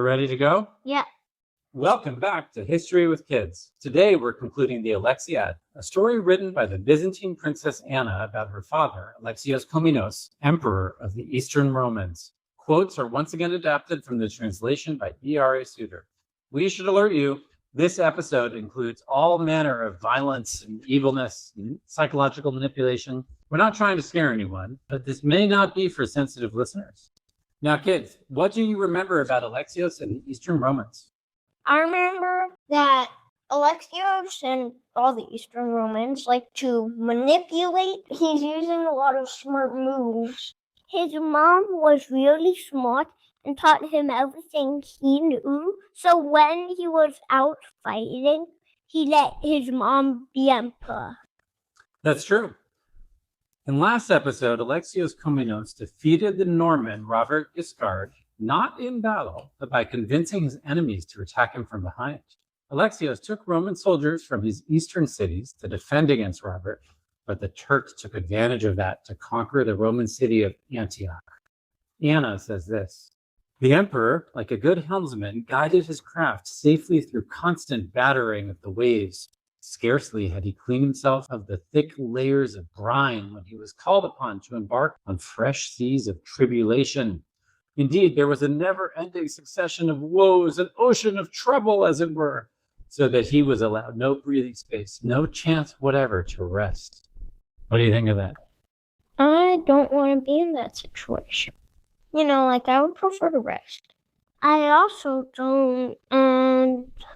ready to go? Yeah. Welcome back to History with Kids. Today we're concluding the Alexiad, a story written by the Byzantine princess Anna about her father, Alexios Kominos, emperor of the Eastern Romans. Quotes are once again adapted from the translation by E.R.A. Suter. We should alert you, this episode includes all manner of violence and evilness and psychological manipulation. We're not trying to scare anyone, but this may not be for sensitive listeners. Now, kids, what do you remember about Alexios and the Eastern Romans? I remember that Alexios and all the Eastern Romans like to manipulate. He's using a lot of smart moves. His mom was really smart and taught him everything he knew. So when he was out fighting, he let his mom be emperor. That's true. In last episode, Alexios Kominos defeated the Norman Robert Guiscard, not in battle, but by convincing his enemies to attack him from behind. Alexios took Roman soldiers from his eastern cities to defend against Robert, but the Turks took advantage of that to conquer the Roman city of Antioch. Anna says this: "The emperor, like a good helmsman, guided his craft safely through constant battering of the waves. Scarcely had he cleaned himself of the thick layers of brine when he was called upon to embark on fresh seas of tribulation. Indeed, there was a never-ending succession of woes, an ocean of trouble, as it were, so that he was allowed no breathing space, no chance whatever to rest." What do you think of that? I don't want to be in that situation. I would prefer to rest. I also don't,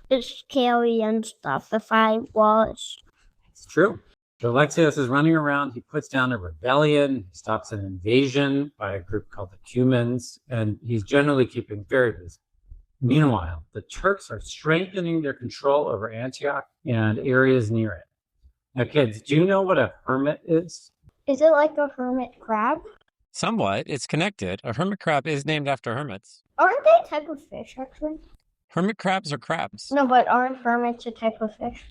it's scary and stuff if I was. It's true. So Alexios is running around. He puts down a rebellion. He stops an invasion by a group called the Cumans, and he's generally keeping very busy. Meanwhile, the Turks are strengthening their control over Antioch and areas near it. Now, kids, do you know what a hermit is? Is it like a hermit crab? Somewhat. It's connected. A hermit crab is named after hermits. Aren't they a type of fish, actually? Hermit crabs are crabs. No, but aren't hermits a type of fish?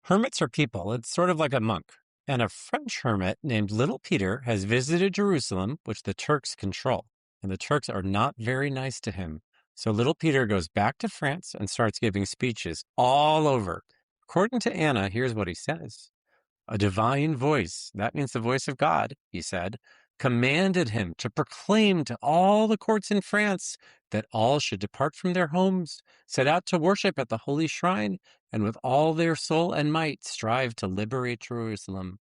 Hermits are people. It's sort of like a monk. And a French hermit named Little Peter has visited Jerusalem, which the Turks control. And the Turks are not very nice to him. So Little Peter goes back to France and starts giving speeches all over. According to Anna, here's what he says. "A divine voice," that means the voice of God, he said, "commanded him to proclaim to all the courts in France that all should depart from their homes, set out to worship at the holy shrine, and with all their soul and might strive to liberate Jerusalem."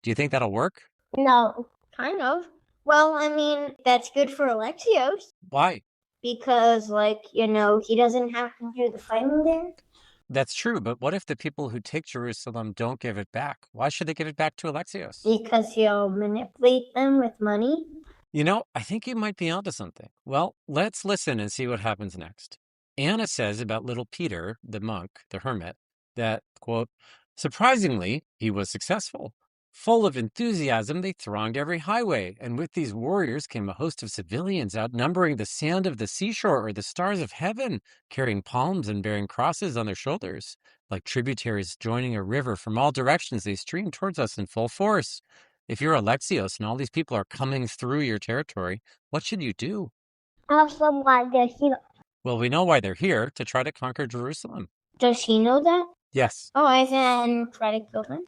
Do you think that'll work? No, kind of. Well, that's good for Alexios. Why? Because, he doesn't have to do the fighting there. That's true, but what if the people who take Jerusalem don't give it back? Why should they give it back to Alexios? Because he'll manipulate them with money. I think you might be onto something. Well, let's listen and see what happens next. Anna says about Little Peter, the monk, the hermit, that, quote, "Surprisingly, he was successful. Full of enthusiasm, they thronged every highway, and with these warriors came a host of civilians outnumbering the sand of the seashore or the stars of heaven, carrying palms and bearing crosses on their shoulders. Like tributaries joining a river from all directions, they streamed towards us in full force. If you're Alexios and all these people are coming through your territory, what should you do?" Ask them why they're here. Well, we know why they're here, to try to conquer Jerusalem. Does he know that? Yes. Oh, I then try to kill them.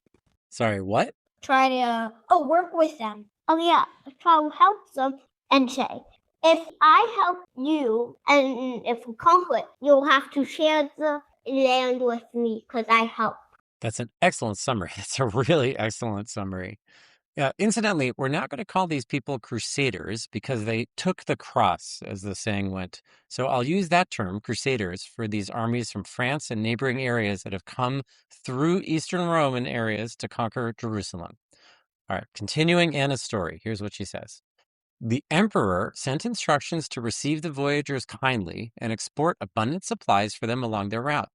Sorry, what? Try to, work with them. Oh, yeah. Try to help them and say, if I help you and if we conquer it, you'll have to share the land with me because I help. That's an excellent summary. That's a really excellent summary. Incidentally, we're not going to call these people crusaders because they took the cross, as the saying went. So I'll use that term, crusaders, for these armies from France and neighboring areas that have come through Eastern Roman areas to conquer Jerusalem. All right, continuing Anna's story, here's what she says. "The emperor sent instructions to receive the voyagers kindly and export abundant supplies for them along their route,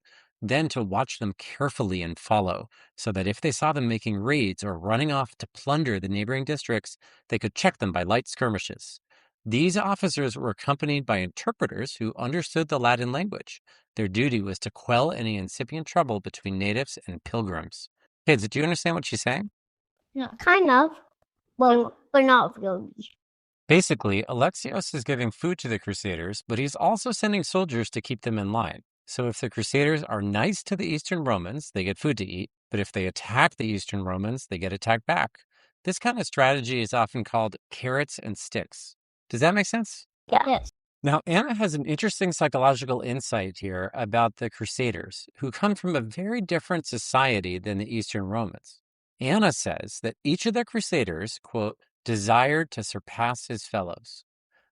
then to watch them carefully and follow, so that if they saw them making raids or running off to plunder the neighboring districts, they could check them by light skirmishes. These officers were accompanied by interpreters who understood the Latin language. Their duty was to quell any incipient trouble between natives and pilgrims." Kids, do you understand what she's saying? Yeah, kind of. Well, but not really. Basically, Alexios is giving food to the Crusaders, but he's also sending soldiers to keep them in line. So if the Crusaders are nice to the Eastern Romans, they get food to eat. But if they attack the Eastern Romans, they get attacked back. This kind of strategy is often called carrots and sticks. Does that make sense? Yeah. Yes. Now, Anna has an interesting psychological insight here about the Crusaders, who come from a very different society than the Eastern Romans. Anna says that each of the Crusaders, quote, desired to surpass his fellows.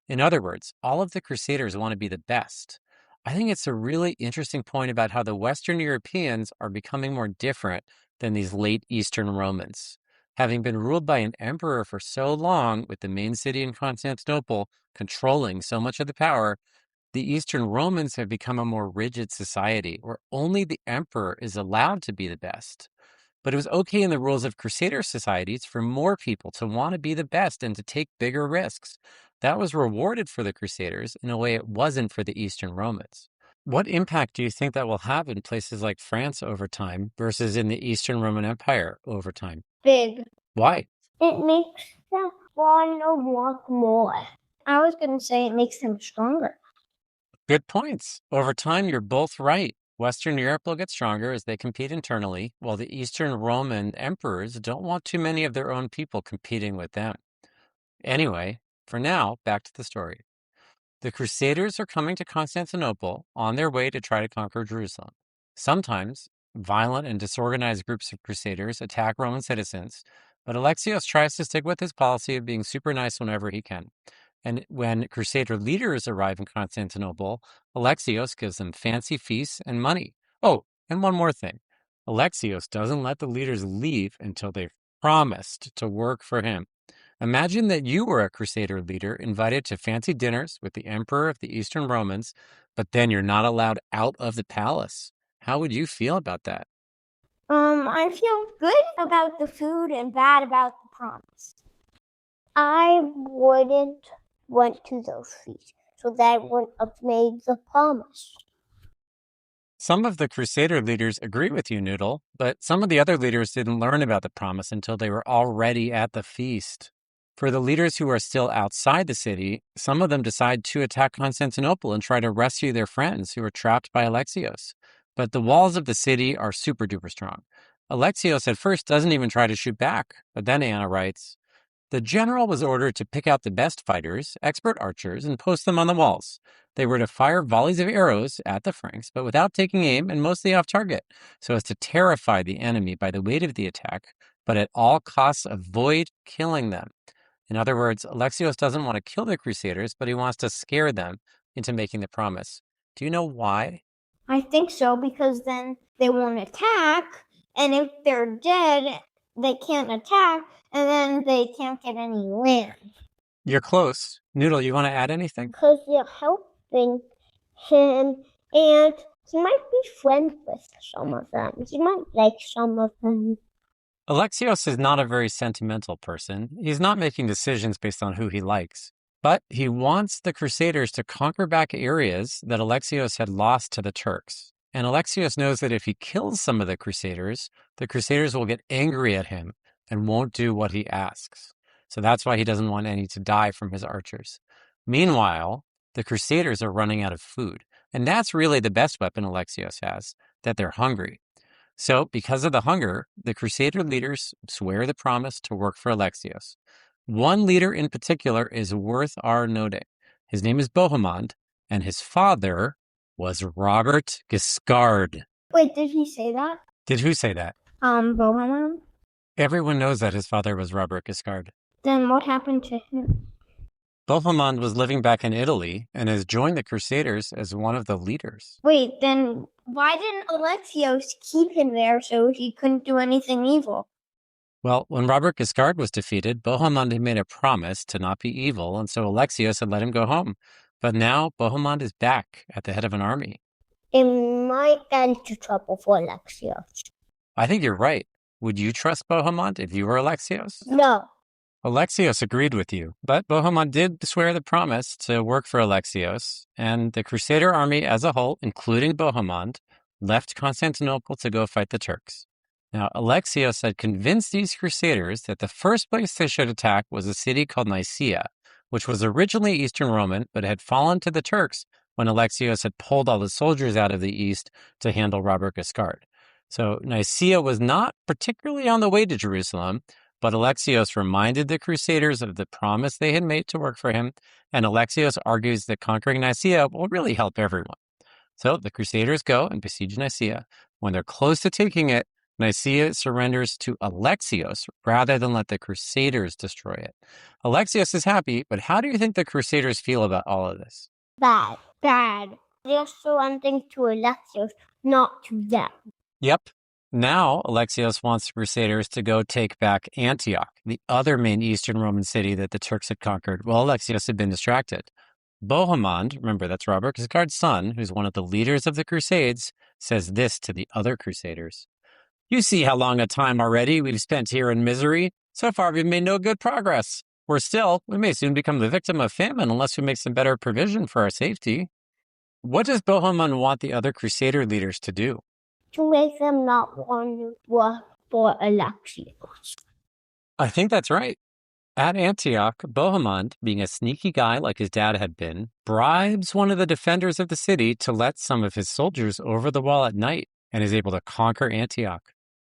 In other words, all of the Crusaders want to be the best. I think it's a really interesting point about how the Western Europeans are becoming more different than these late Eastern Romans. Having been ruled by an emperor for so long, with the main city in Constantinople controlling so much of the power, the Eastern Romans have become a more rigid society where only the emperor is allowed to be the best. But it was okay in the rules of Crusader societies for more people to want to be the best and to take bigger risks. That was rewarded for the Crusaders in a way it wasn't for the Eastern Romans. What impact do you think that will have in places like France over time versus in the Eastern Roman Empire over time? Big. Why? It makes them want to work more. I was going to say it makes them stronger. Good points. Over time, you're both right. Western Europe will get stronger as they compete internally, while the Eastern Roman emperors don't want too many of their own people competing with them. Anyway, for now, back to the story. The Crusaders are coming to Constantinople on their way to try to conquer Jerusalem. Sometimes, violent and disorganized groups of Crusaders attack Roman citizens, but Alexios tries to stick with his policy of being super nice whenever he can. And when Crusader leaders arrive in Constantinople, Alexios gives them fancy feasts and money. Oh, and one more thing. Alexios doesn't let the leaders leave until they've promised to work for him. Imagine that you were a Crusader leader invited to fancy dinners with the Emperor of the Eastern Romans, but then you're not allowed out of the palace. How would you feel about that? I feel good about the food and bad about the promise. I wouldn't went to those feasts, so that wouldn't have made the promise. Some of the Crusader leaders agree with you, Noodle, but some of the other leaders didn't learn about the promise until they were already at the feast. For the leaders who are still outside the city, some of them decide to attack Constantinople and try to rescue their friends who are trapped by Alexios. But the walls of the city are super duper strong. Alexios at first doesn't even try to shoot back, but then Anna writes, the general was ordered to pick out the best fighters, expert archers, and post them on the walls. They were to fire volleys of arrows at the Franks, but without taking aim and mostly off target, so as to terrify the enemy by the weight of the attack, but at all costs avoid killing them. In other words, Alexios doesn't want to kill the Crusaders, but he wants to scare them into making the promise. Do you know why? I think so, because then they won't attack, and if they're dead, they can't attack, and then they can't get any land. You're close. Noodle, you want to add anything? Because they're helping him, and he might be friends with some of them. He might like some of them. Alexios is not a very sentimental person. He's not making decisions based on who he likes. But he wants the Crusaders to conquer back areas that Alexios had lost to the Turks. And Alexios knows that if he kills some of the Crusaders will get angry at him and won't do what he asks. So that's why he doesn't want any to die from his archers. Meanwhile, the Crusaders are running out of food. And that's really the best weapon Alexios has, that they're hungry. So because of the hunger, the Crusader leaders swear the promise to work for Alexios. One leader in particular is worth our noting. His name is Bohemond, and his father was Robert Guiscard. Wait, did he say that? Did who say that? Bohemond? Everyone knows that his father was Robert Guiscard. Then what happened to him? Bohemond was living back in Italy and has joined the Crusaders as one of the leaders. Wait, then why didn't Alexios keep him there so he couldn't do anything evil? Well, when Robert Guiscard was defeated, Bohemond had made a promise to not be evil, and so Alexios had let him go home. But now Bohemond is back at the head of an army. It might get into trouble for Alexios. I think you're right. Would you trust Bohemond if you were Alexios? No. Alexios agreed with you, but Bohemond did swear the promise to work for Alexios, and the Crusader army as a whole, including Bohemond, left Constantinople to go fight the Turks. Now, Alexios had convinced these Crusaders that the first place they should attack was a city called Nicaea, which was originally Eastern Roman but had fallen to the Turks when Alexios had pulled all the soldiers out of the east to handle Robert Guiscard. So Nicaea was not particularly on the way to Jerusalem, but Alexios reminded the Crusaders of the promise they had made to work for him, and Alexios argues that conquering Nicaea will really help everyone. So the Crusaders go and besiege Nicaea. When they're close to taking it, Nicaea surrenders to Alexios rather than let the Crusaders destroy it. Alexios is happy, but how do you think the Crusaders feel about all of this? Bad. They're surrendering to Alexios, not to them. Yep. Now, Alexios wants the Crusaders to go take back Antioch, the other main Eastern Roman city that the Turks had conquered while Alexios had been distracted. Bohemond, remember that's Robert Guiscard's son, who's one of the leaders of the Crusades, says this to the other Crusaders. You see how long a time already we've spent here in misery. So far we've made no good progress. Worse still, we may soon become the victim of famine unless we make some better provision for our safety. What does Bohemond want the other Crusader leaders to do? To make them not want to work for Alexios. I think that's right. At Antioch, Bohemond, being a sneaky guy like his dad had been, bribes one of the defenders of the city to let some of his soldiers over the wall at night and is able to conquer Antioch.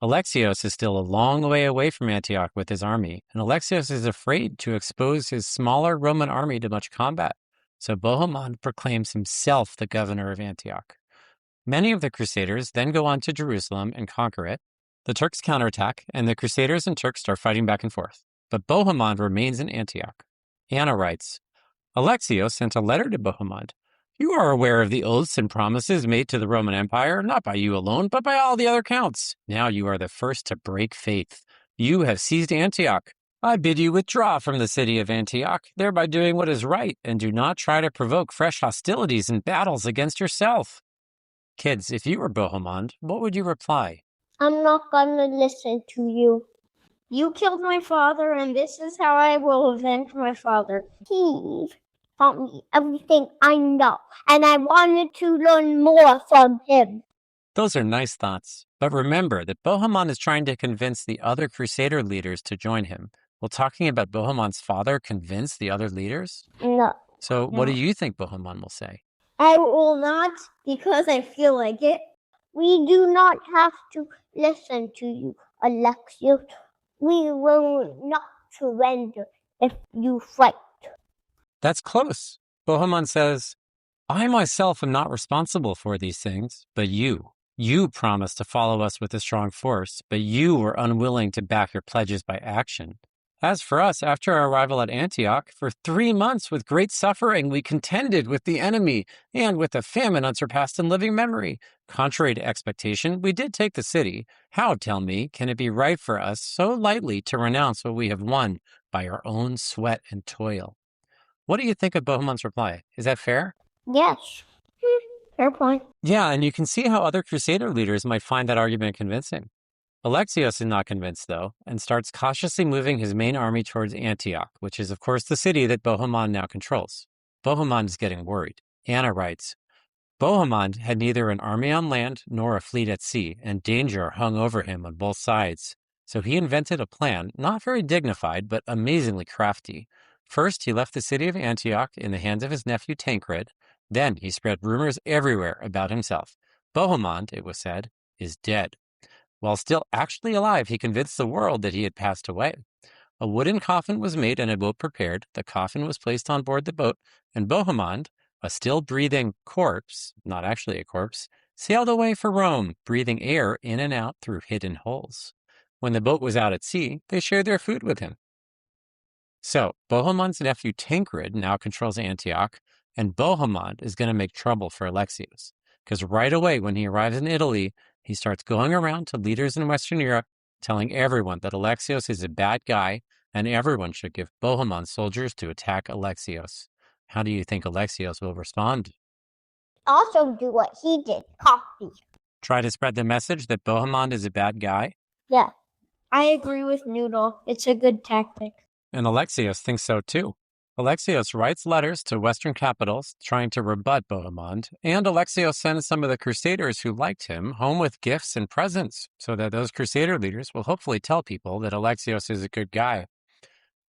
Alexios is still a long way away from Antioch with his army, and Alexios is afraid to expose his smaller Roman army to much combat. So Bohemond proclaims himself the governor of Antioch. Many of the Crusaders then go on to Jerusalem and conquer it. The Turks counterattack, and the Crusaders and Turks start fighting back and forth. But Bohemond remains in Antioch. Anna writes, Alexios sent a letter to Bohemond. You are aware of the oaths and promises made to the Roman Empire, not by you alone, but by all the other counts. Now you are the first to break faith. You have seized Antioch. I bid you withdraw from the city of Antioch, thereby doing what is right, and do not try to provoke fresh hostilities and battles against yourself. Kids, if you were Bohemond, what would you reply? I'm not gonna listen to you. You killed my father, and this is how I will avenge my father. He taught me everything I know, and I wanted to learn more from him. Those are nice thoughts. But remember that Bohemond is trying to convince the other Crusader leaders to join him. Will talking about Bohemond's father convince the other leaders? No. So what do you think Bohemond will say? I will not, because I feel like it. We do not have to listen to you, Alexios. We will not surrender if you fight. That's close. Bohemond says, I myself am not responsible for these things, but you. You promised to follow us with a strong force, but you were unwilling to back your pledges by action. As for us, after our arrival at Antioch, for 3 months with great suffering, we contended with the enemy and with a famine unsurpassed in living memory. Contrary to expectation, we did take the city. How, tell me, can it be right for us so lightly to renounce what we have won by our own sweat and toil? What do you think of Bohemond's reply? Is that fair? Yes. Fair point. Yeah, and you can see how other Crusader leaders might find that argument convincing. Alexios is not convinced, though, and starts cautiously moving his main army towards Antioch, which is, of course, the city that Bohemond now controls. Bohemond is getting worried. Anna writes, Bohemond had neither an army on land nor a fleet at sea, and danger hung over him on both sides. So he invented a plan, not very dignified, but amazingly crafty. First, he left the city of Antioch in the hands of his nephew Tancred. Then he spread rumors everywhere about himself. Bohemond, it was said, is dead. While still actually alive, he convinced the world that he had passed away. A wooden coffin was made and a boat prepared. The coffin was placed on board the boat, and Bohemond, a still breathing corpse, not actually a corpse, sailed away for Rome, breathing air in and out through hidden holes. When the boat was out at sea, they shared their food with him. So, Bohemond's nephew Tancred now controls Antioch, and Bohemond is going to make trouble for Alexios. Because right away, when he arrives in Italy, he starts going around to leaders in Western Europe, telling everyone that Alexios is a bad guy, and everyone should give Bohemond soldiers to attack Alexios. How do you think Alexios will respond? Also do what he did, copy. Try to spread the message that Bohemond is a bad guy? Yeah, I agree with Noodle. It's a good tactic. And Alexios thinks so too. Alexios writes letters to Western capitals trying to rebut Bohemond, and Alexios sends some of the Crusaders who liked him home with gifts and presents so that those Crusader leaders will hopefully tell people that Alexios is a good guy.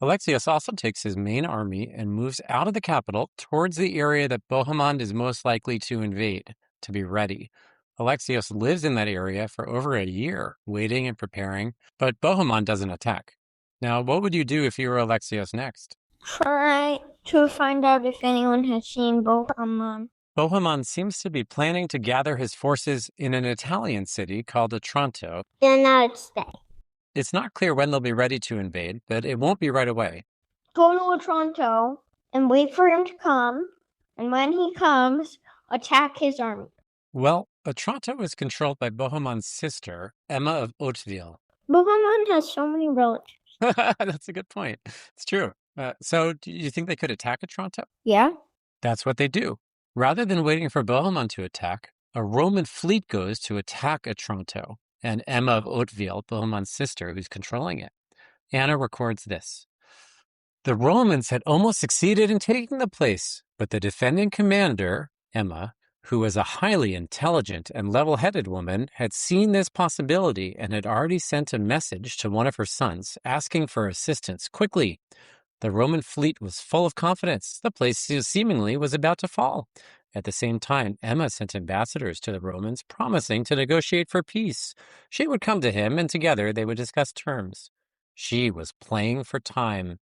Alexios also takes his main army and moves out of the capital towards the area that Bohemond is most likely to invade, to be ready. Alexios lives in that area for over a year, waiting and preparing, but Bohemond doesn't attack. Now, what would you do if you were Alexios next? Try to find out if anyone has seen Bohemond. Bohemond seems to be planning to gather his forces in an Italian city called Otranto. Then I'd stay. It's not clear when they'll be ready to invade, but it won't be right away. Go to Otranto and wait for him to come, and when he comes, attack his army. Well, Otranto is controlled by Bohemond's sister, Emma of Hauteville. Bohemond has so many relatives. That's a good point. It's true. So do you think they could attack Otranto? Yeah? That's what they do. Rather than waiting for Bohemond to attack, a Roman fleet goes to attack Otranto, and Emma of Hauteville, Bohemond's sister, who's controlling it. Anna records this. The Romans had almost succeeded in taking the place, but the defending commander, Emma, who was a highly intelligent and level-headed woman, had seen this possibility and had already sent a message to one of her sons asking for assistance quickly. The Roman fleet was full of confidence. The place seemingly was about to fall. At the same time, Emma sent ambassadors to the Romans promising to negotiate for peace. She would come to him, and together they would discuss terms. She was playing for time.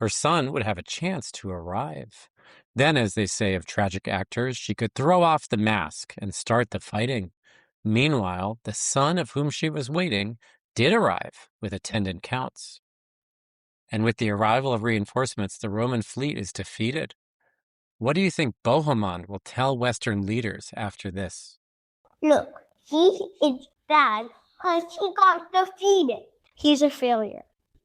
Her son would have a chance to arrive. Then, as they say of tragic actors, she could throw off the mask and start the fighting. Meanwhile, the son of whom she was waiting did arrive with attendant counts. And with the arrival of reinforcements, the Roman fleet is defeated. What do you think Bohemond will tell Western leaders after this? Look, he is bad because he got defeated. He's a failure.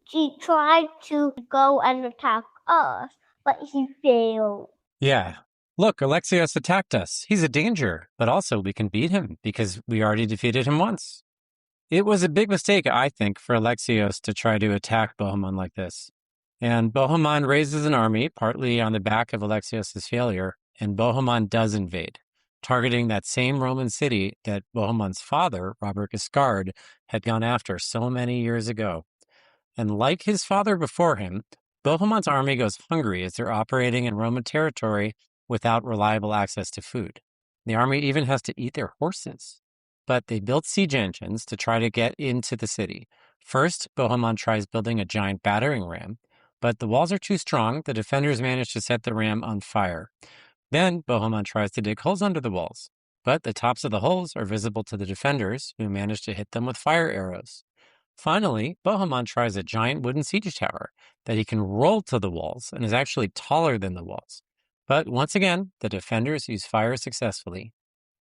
He tried to go and attack us, but he failed. Yeah. Look, Alexios attacked us. He's a danger, but also we can beat him because we already defeated him once. It was a big mistake, I think, for Alexios to try to attack Bohemond like this. And Bohemond raises an army, partly on the back of Alexios' failure, and Bohemond does invade, targeting that same Roman city that Bohemond's father, Robert Guiscard, had gone after so many years ago. And like his father before him, Bohemond's army goes hungry as they're operating in Roman territory without reliable access to food. The army even has to eat their horses. But they built siege engines to try to get into the city. First, Bohemond tries building a giant battering ram, but the walls are too strong. The defenders manage to set the ram on fire. Then Bohemond tries to dig holes under the walls, but the tops of the holes are visible to the defenders, who manage to hit them with fire arrows. Finally, Bohemond tries a giant wooden siege tower that he can roll to the walls and is actually taller than the walls. But once again, the defenders use fire successfully.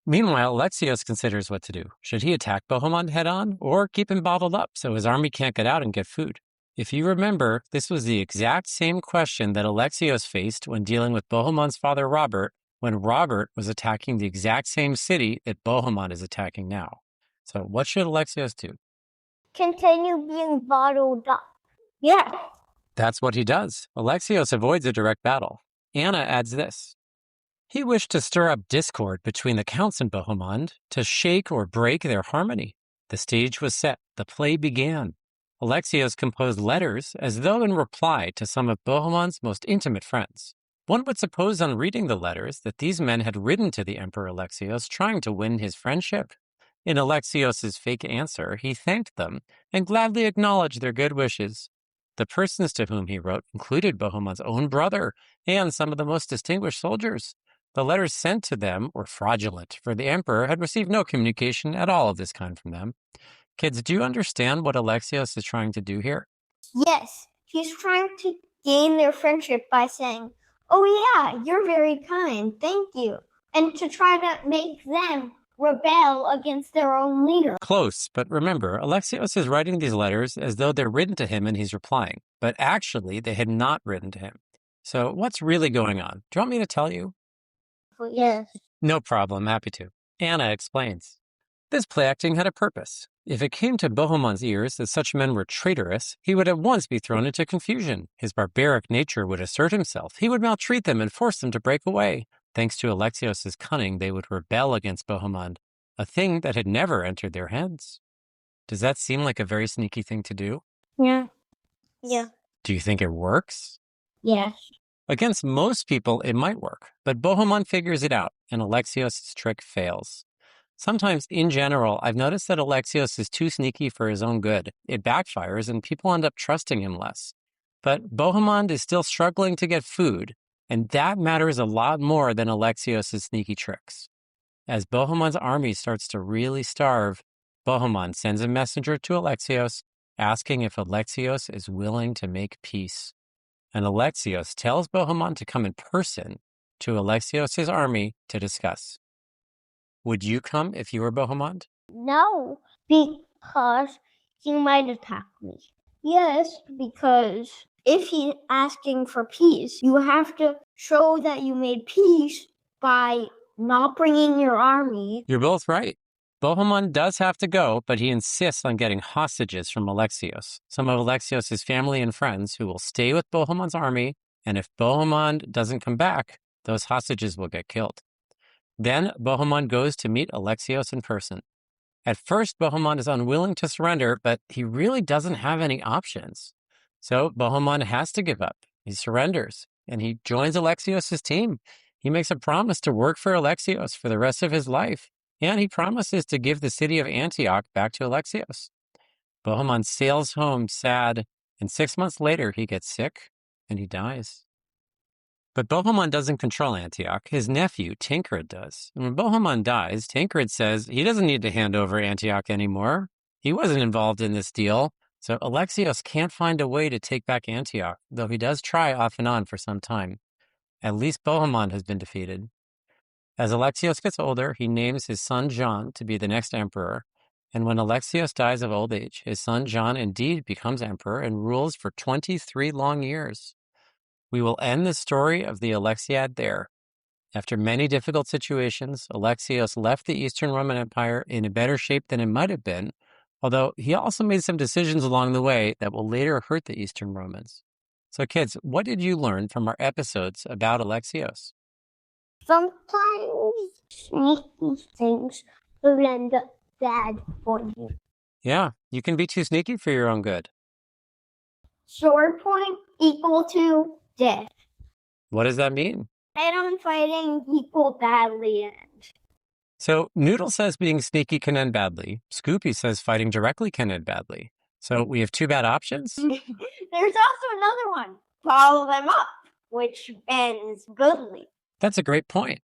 Meanwhile, Alexios considers what to do. Should he attack Bohemond head-on or keep him bottled up so his army can't get out and get food? If you remember, this was the exact same question that Alexios faced when dealing with Bohemond's father Robert, when Robert was attacking the exact same city that Bohemond is attacking now. So what should Alexios do? Continue being bottled up. Yeah. That's what he does. Alexios avoids a direct battle. Anna adds this. He wished to stir up discord between the counts in Bohemond, to shake or break their harmony. The stage was set. The play began. Alexios composed letters as though in reply to some of Bohemond's most intimate friends. One would suppose on reading the letters that these men had written to the Emperor Alexios trying to win his friendship. In Alexios' fake answer, he thanked them and gladly acknowledged their good wishes. The persons to whom he wrote included Bohemond's own brother and some of the most distinguished soldiers. The letters sent to them were fraudulent, for the emperor had received no communication at all of this kind from them. Kids, do you understand what Alexios is trying to do here? Yes, he's trying to gain their friendship by saying, "Oh yeah, you're very kind, thank you," and to try to make them rebel against their own leader. Close, but remember, Alexios is writing these letters as though they're written to him and he's replying, but actually they had not written to him. So what's really going on? Do you want me to tell you? Yes. No problem, happy to. Anna explains. This play acting had a purpose. If it came to Bohemond's ears that such men were traitorous, he would at once be thrown into confusion. His barbaric nature would assert himself. He would maltreat them and force them to break away. Thanks to Alexios' cunning, they would rebel against Bohemond, a thing that had never entered their heads. Does that seem like a very sneaky thing to do? Yeah. Yeah. Do you think it works? Yes. Against most people, it might work, but Bohemond figures it out, and Alexios' trick fails. Sometimes, in general, I've noticed that Alexios is too sneaky for his own good. It backfires, and people end up trusting him less. But Bohemond is still struggling to get food, and that matters a lot more than Alexios' sneaky tricks. As Bohemond's army starts to really starve, Bohemond sends a messenger to Alexios, asking if Alexios is willing to make peace. And Alexios tells Bohemond to come in person to Alexios' army to discuss. Would you come if you were Bohemond? No, because he might attack me. Yes, because if he's asking for peace, you have to show that you made peace by not bringing your army. You're both right. Bohemond does have to go, but he insists on getting hostages from Alexios, some of Alexios' family and friends who will stay with Bohemond's army, and if Bohemond doesn't come back, those hostages will get killed. Then Bohemond goes to meet Alexios in person. At first, Bohemond is unwilling to surrender, but he really doesn't have any options. So Bohemond has to give up. He surrenders, and he joins Alexios' team. He makes a promise to work for Alexios for the rest of his life, and he promises to give the city of Antioch back to Alexios. Bohemond sails home sad, and 6 months later he gets sick, and he dies. But Bohemond doesn't control Antioch. His nephew, Tancred, does. And when Bohemond dies, Tancred says he doesn't need to hand over Antioch anymore. He wasn't involved in this deal. So Alexios can't find a way to take back Antioch, though he does try off and on for some time. At least Bohemond has been defeated. As Alexios gets older, he names his son John to be the next emperor. And when Alexios dies of old age, his son John indeed becomes emperor and rules for 23 long years. We will end the story of the Alexiad there. After many difficult situations, Alexios left the Eastern Roman Empire in a better shape than it might have been, although he also made some decisions along the way that will later hurt the Eastern Romans. So kids, what did you learn from our episodes about Alexios? Sometimes sneaky things will end up bad for you. Yeah, you can be too sneaky for your own good. Sword point equal to death. What does that mean? Head-on fighting equal badly end. So Noodle says being sneaky can end badly. Scoopy says fighting directly can end badly. So we have two bad options? There's also another one. Follow them up, which ends goodly. That's a great point.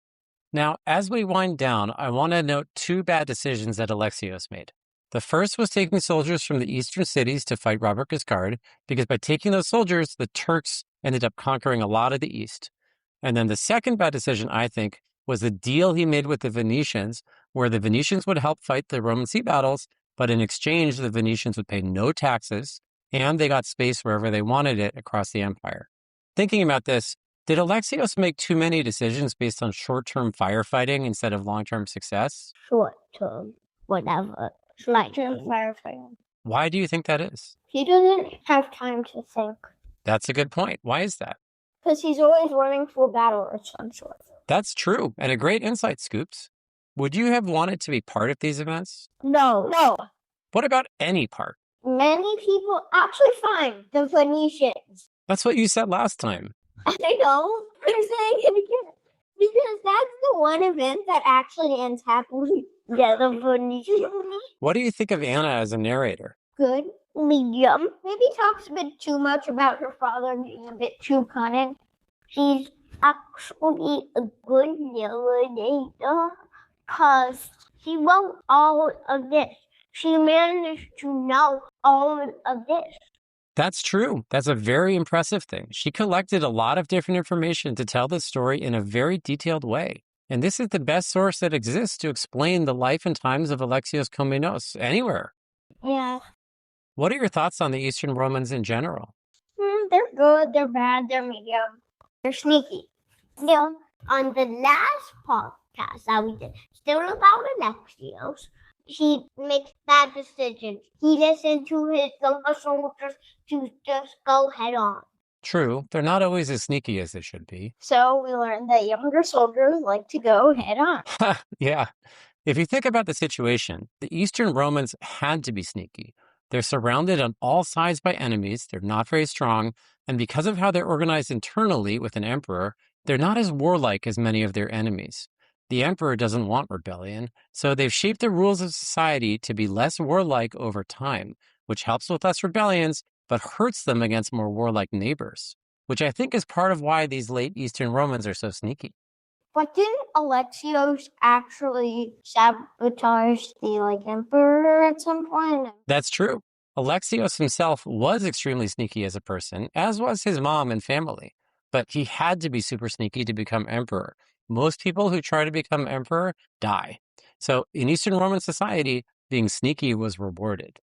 Now, as we wind down, I want to note two bad decisions that Alexios made. The first was taking soldiers from the eastern cities to fight Robert Guiscard, because by taking those soldiers, the Turks ended up conquering a lot of the east. And then the second bad decision, I think, was the deal he made with the Venetians, where the Venetians would help fight the Roman sea battles, but in exchange, the Venetians would pay no taxes, and they got space wherever they wanted it across the empire. Thinking about this, did Alexios make too many decisions based on short-term firefighting instead of long-term success? Short-term, whatever. Short-term firefighting. Why do you think that is? He doesn't have time to think. That's a good point. Why is that? Because he's always running to a battle of some sort. That's true, and a great insight, Scoops. Would you have wanted to be part of these events? No. What about any part? Many people actually find the Venetians. That's what you said last time. I know. I'm saying it again. Because that's the one event that actually ends happily. Yeah, the Venetians. What do you think of Anna as a narrator? Good. Medium. Maybe talks a bit too much about her father being a bit too cunning. She's actually a good narrator because she wrote all of this. She managed to know all of this. That's true. That's a very impressive thing. She collected a lot of different information to tell the story in a very detailed way. And this is the best source that exists to explain the life and times of Alexios Kominos anywhere. Yeah. What are your thoughts on the Eastern Romans in general? They're good, they're bad, they're medium. They're sneaky. Still, on the last podcast that we did, still about Alexios, he makes bad decisions. He listened to his younger soldiers to just go head on. True, they're not always as sneaky as they should be. So we learned that younger soldiers like to go head on. Yeah. If you think about the situation, the Eastern Romans had to be sneaky. They're surrounded on all sides by enemies. They're not very strong. And because of how they're organized internally with an emperor, they're not as warlike as many of their enemies. The emperor doesn't want rebellion, so they've shaped the rules of society to be less warlike over time, which helps with less rebellions, but hurts them against more warlike neighbors, which I think is part of why these late Eastern Romans are so sneaky. But didn't Alexios actually sabotage the emperor at some point? That's true. Alexios himself was extremely sneaky as a person, as was his mom and family. But he had to be super sneaky to become emperor. Most people who try to become emperor die. So in Eastern Roman society, being sneaky was rewarded.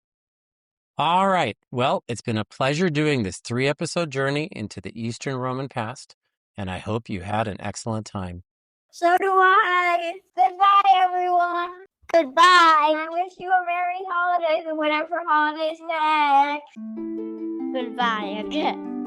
All right. Well, it's been a pleasure doing this 3-episode journey into the Eastern Roman past, and I hope you had an excellent time. So do I. Goodbye, everyone. Goodbye. I wish you a merry holidays and whatever holidays next. Goodbye again.